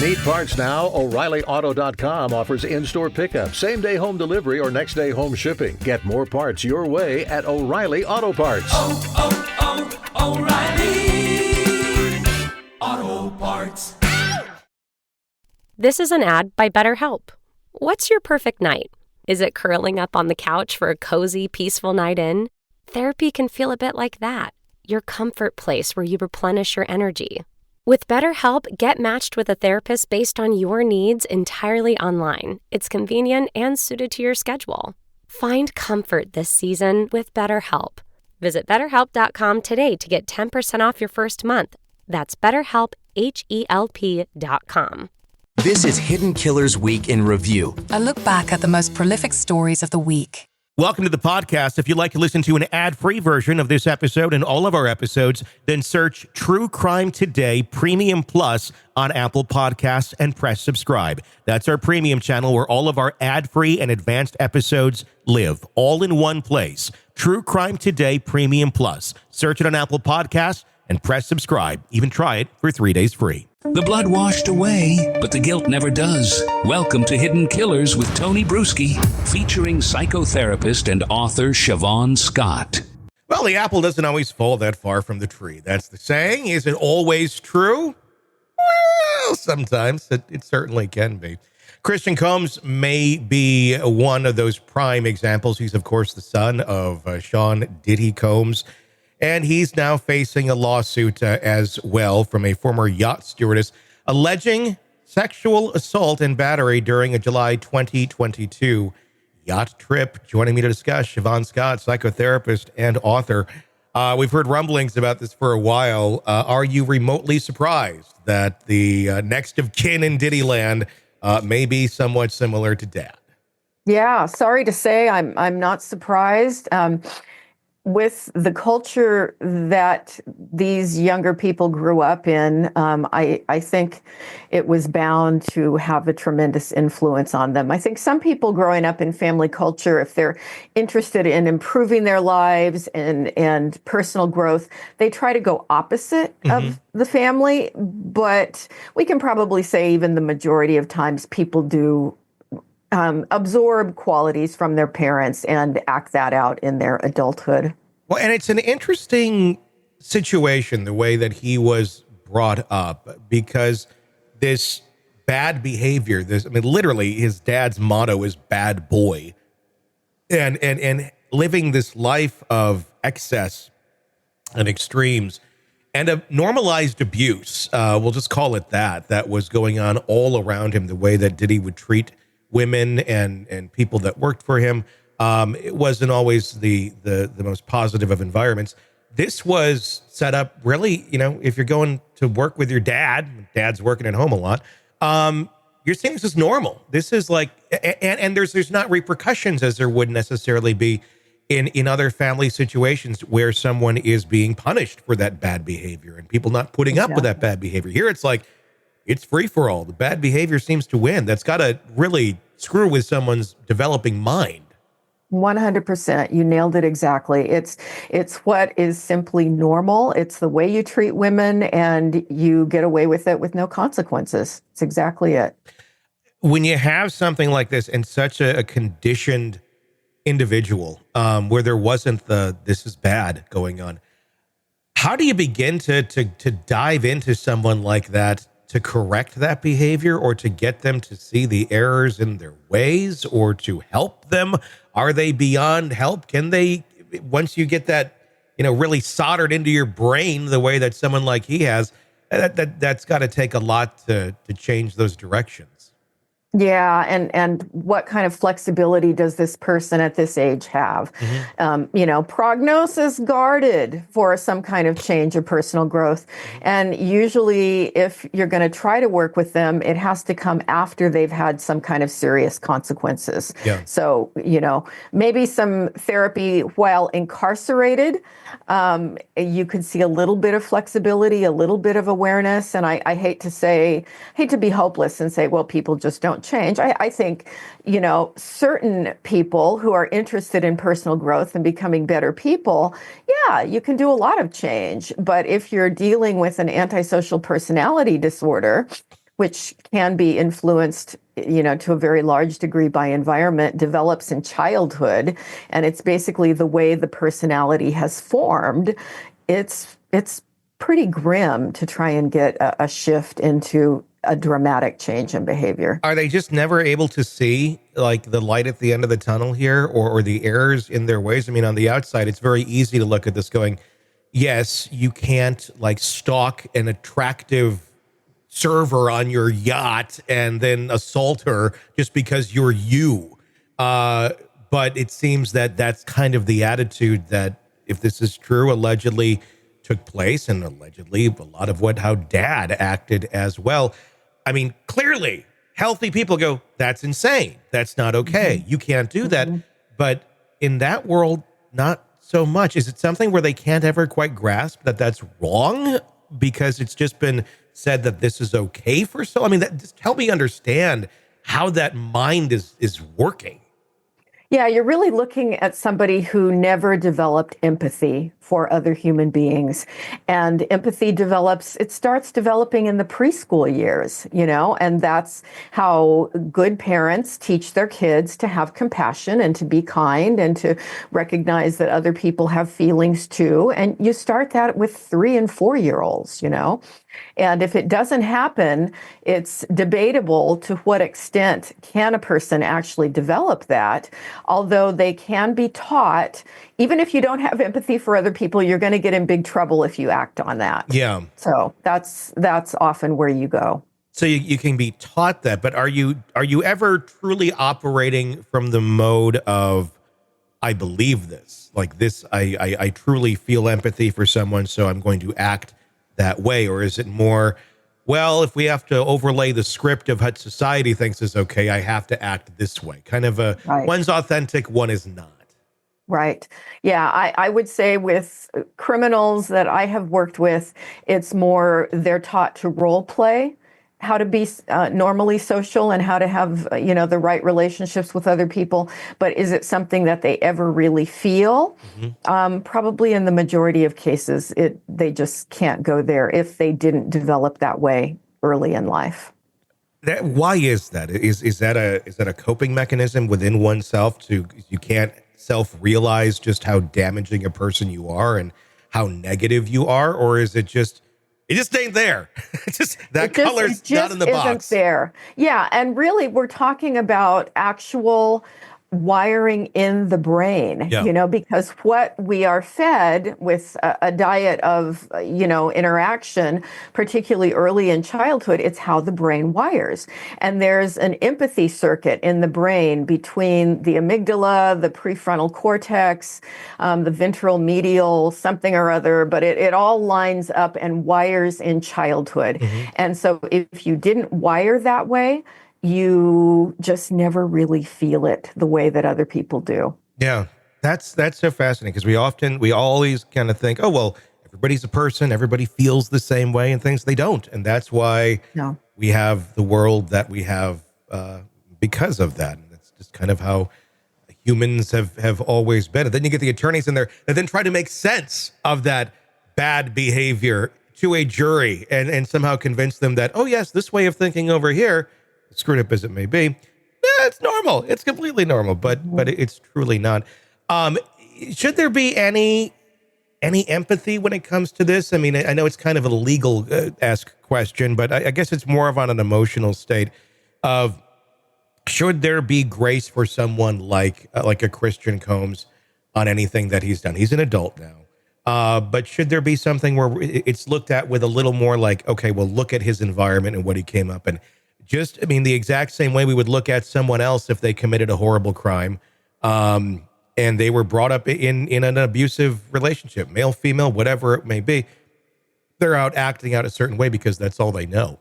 Need parts now? O'ReillyAuto.com offers in-store pickup, same-day home delivery, or next-day home shipping. Get more parts your way at O'Reilly Auto Parts. Oh, Auto Parts. This is an ad by BetterHelp. What's your perfect night? Is it curling up on the couch for a cozy, peaceful night in? Therapy can feel a bit like that. Your comfort place where you replenish your energy. With BetterHelp, get matched with a therapist based on your needs entirely online. It's convenient and suited to your schedule. Find comfort this season with BetterHelp. Visit BetterHelp.com today to get 10% off your first month. That's BetterHelp, HELP.com. This is Hidden Killers Week in Review. A look back at the most prolific stories of the week. Welcome to the podcast. If you'd like to listen to an ad-free version of this episode and all of our episodes, then search True Crime Today Premium Plus on Apple Podcasts and press subscribe. That's our premium channel where all of our ad-free and advanced episodes live, all in one place. True Crime Today Premium Plus. Search it on Apple Podcasts and press subscribe. Even try it for 3 days free. The blood washed away, but the guilt never does. Welcome to Hidden Killers with Tony Brueski, featuring psychotherapist and author Siobhan Scott. Well, the apple doesn't always fall that far from the tree. That's the saying. Is it always true? Well, sometimes it certainly can be. Christian Combs may be one of those prime examples. He's, of course, the son of Sean Diddy Combs. And he's now facing a lawsuit as well from a former yacht stewardess alleging sexual assault and battery during a July 2022 yacht trip. Joining me to discuss, Siobhan Scott, psychotherapist and author. We've heard rumblings about this for a while. Are you remotely surprised that the next of kin in Diddy land may be somewhat similar to Dad? Yeah, sorry to say, I'm not surprised. With the culture that these younger people grew up in, I think it was bound to have a tremendous influence on them. I think some people growing up in family culture, if they're interested in improving their lives and personal growth, they try to go opposite of the family. But we can probably say even the majority of times people do absorb qualities from their parents and act that out in their adulthood. Well, and it's an interesting situation, the way that he was brought up, because this bad behavior, literally his dad's motto is bad boy, and living this life of excess and extremes and a normalized abuse, we'll just call it that was going on all around him, the way that Diddy would treat women and people that worked for him. It wasn't always the most positive of environments. This was set up really, if you're going to work with your dad's working at home a lot, you're seeing this as normal. This is like, and there's not repercussions as there would necessarily be in other family situations where someone is being punished for that bad behavior and people not putting up with that bad behavior. Here it's like, it's free for all. The bad behavior seems to win. That's got to really screw with someone's developing mind. 100%. You nailed it exactly. It's what is simply normal. It's the way you treat women and you get away with it with no consequences. It's exactly it. When you have something like this and such a conditioned individual, where there wasn't this is bad going on, how do you begin to dive into someone like that to correct that behavior or to get them to see the errors in their ways or to help them? Are they beyond help? Can they, once you get that, really soldered into your brain the way that someone like he has, that's got to take a lot to change those directions. Yeah, and what kind of flexibility does this person at this age have? Prognosis guarded for some kind of change or personal growth. And usually if you're going to try to work with them, it has to come after they've had some kind of serious consequences. Yeah. So, maybe some therapy while incarcerated, you could see a little bit of flexibility, a little bit of awareness. And I hate to be hopeless and say, well, people just don't change. I think, certain people who are interested in personal growth and becoming better people, yeah, you can do a lot of change. But if you're dealing with an antisocial personality disorder, which can be influenced, to a very large degree by environment, develops in childhood, and it's basically the way the personality has formed. It's pretty grim to try and get a shift into a dramatic change in behavior. Are they just never able to see like the light at the end of the tunnel here, or the errors in their ways? I mean, on the outside, it's very easy to look at this going, yes, you can't like stalk an attractive server on your yacht and then assault her just because you're you. But it seems that that's kind of the attitude that, if this is true, allegedly took place, and allegedly a lot of how dad acted as well. I mean, clearly healthy people go, that's insane. That's not okay. You can't do that. But in that world, not so much. Is it something where they can't ever quite grasp that that's wrong because it's just been said that this is okay for so? I mean, just help me understand how that mind is working. Yeah, you're really looking at somebody who never developed empathy for other human beings. And empathy starts developing in the preschool years, and that's how good parents teach their kids to have compassion and to be kind and to recognize that other people have feelings too. And you start that with 3 and 4-year-olds, And if it doesn't happen, it's debatable to what extent can a person actually develop that, although they can be taught. Even if you don't have empathy for other people, you're going to get in big trouble if you act on that. Yeah. So that's often where you go. So you can be taught that, but are you ever truly operating from the mode of, I believe this, like this, I truly feel empathy for someone, so I'm going to act that way? Or is it more, well, if we have to overlay the script of what society thinks is okay, I have to act this way? Kind of Right. One's authentic, one is not. Right. Yeah, I would say with criminals that I have worked with, it's more they're taught to role play, how to be normally social and how to have, the right relationships with other people. But is it something that they ever really feel? Probably in the majority of cases, they just can't go there if they didn't develop that way early in life. Why is that? Is that a coping mechanism within oneself you can't self-realize just how damaging a person you are and how negative you are? Or is it just ain't there? Color's not in the box. Isn't there. Yeah. And really, we're talking about actual wiring in the brain, because what we are fed with a diet of, interaction, particularly early in childhood, it's how the brain wires. And there's an empathy circuit in the brain between the amygdala, the prefrontal cortex, the ventral medial, something or other, but it all lines up and wires in childhood. And so if you didn't wire that way, you just never really feel it the way that other people do. Yeah, that's so fascinating, because we always kind of think, oh, well, everybody's a person, everybody feels the same way, and things they don't. And that's why we have the world that we have because of that. And that's just kind of how humans have always been. And then you get the attorneys in there that then try to make sense of that bad behavior to a jury and somehow convince them that, oh, yes, this way of thinking over here, screwed up as it may be, it's normal. It's completely normal, but it's truly not. Should there be any empathy when it comes to this? I mean, I know it's kind of a legal ask question, but I guess it's more of on an emotional state of, should there be grace for someone like a Christian Combs on anything that he's done? He's an adult now. But should there be something where it's looked at with a little more like, okay, well, look at his environment and what he came up in. The exact same way we would look at someone else if they committed a horrible crime, and they were brought up in an abusive relationship, male, female, whatever it may be. They're acting out a certain way because that's all they know.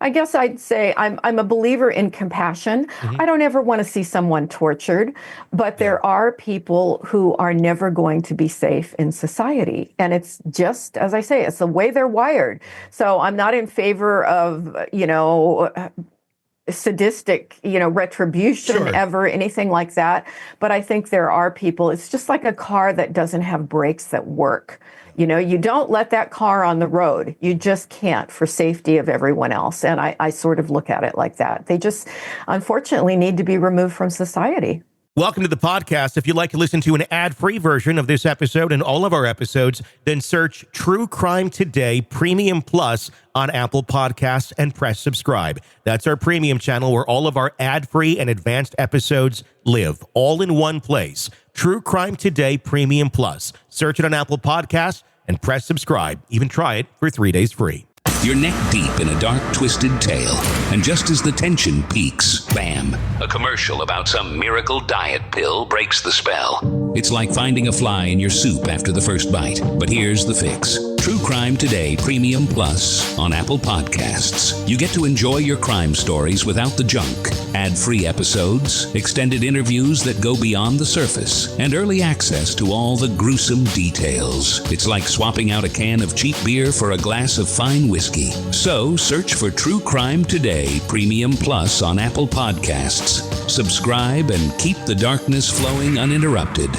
I guess I'd say I'm a believer in compassion. I don't ever want to see someone tortured, but there are people who are never going to be safe in society. And it's just, as I say, it's the way they're wired. So I'm not in favor of, sadistic, retribution ever, anything like that. But I think there are people, it's just like a car that doesn't have brakes that work. You know, you don't let that car on the road. You just can't, for safety of everyone else. And I sort of look at it like that. They just, unfortunately, need to be removed from society. Welcome to the podcast. If you'd like to listen to an ad-free version of this episode and all of our episodes, then search True Crime Today Premium Plus on Apple Podcasts and press subscribe. That's our premium channel where all of our ad-free and advanced episodes live, all in one place. True Crime Today Premium Plus. Search it on Apple Podcasts and press subscribe. Even try it for 3 days free. You're neck deep in a dark, twisted tale, and just as the tension peaks, bam, a commercial about some miracle diet pill breaks the spell. It's like finding a fly in your soup after the first bite. But here's the fix. True Crime Today Premium Plus on Apple Podcasts. You get to enjoy your crime stories without the junk. Ad-free episodes, extended interviews that go beyond the surface, and early access to all the gruesome details. It's like swapping out a can of cheap beer for a glass of fine whiskey. So search for True Crime Today Premium Plus on Apple Podcasts. Subscribe and keep the darkness flowing uninterrupted.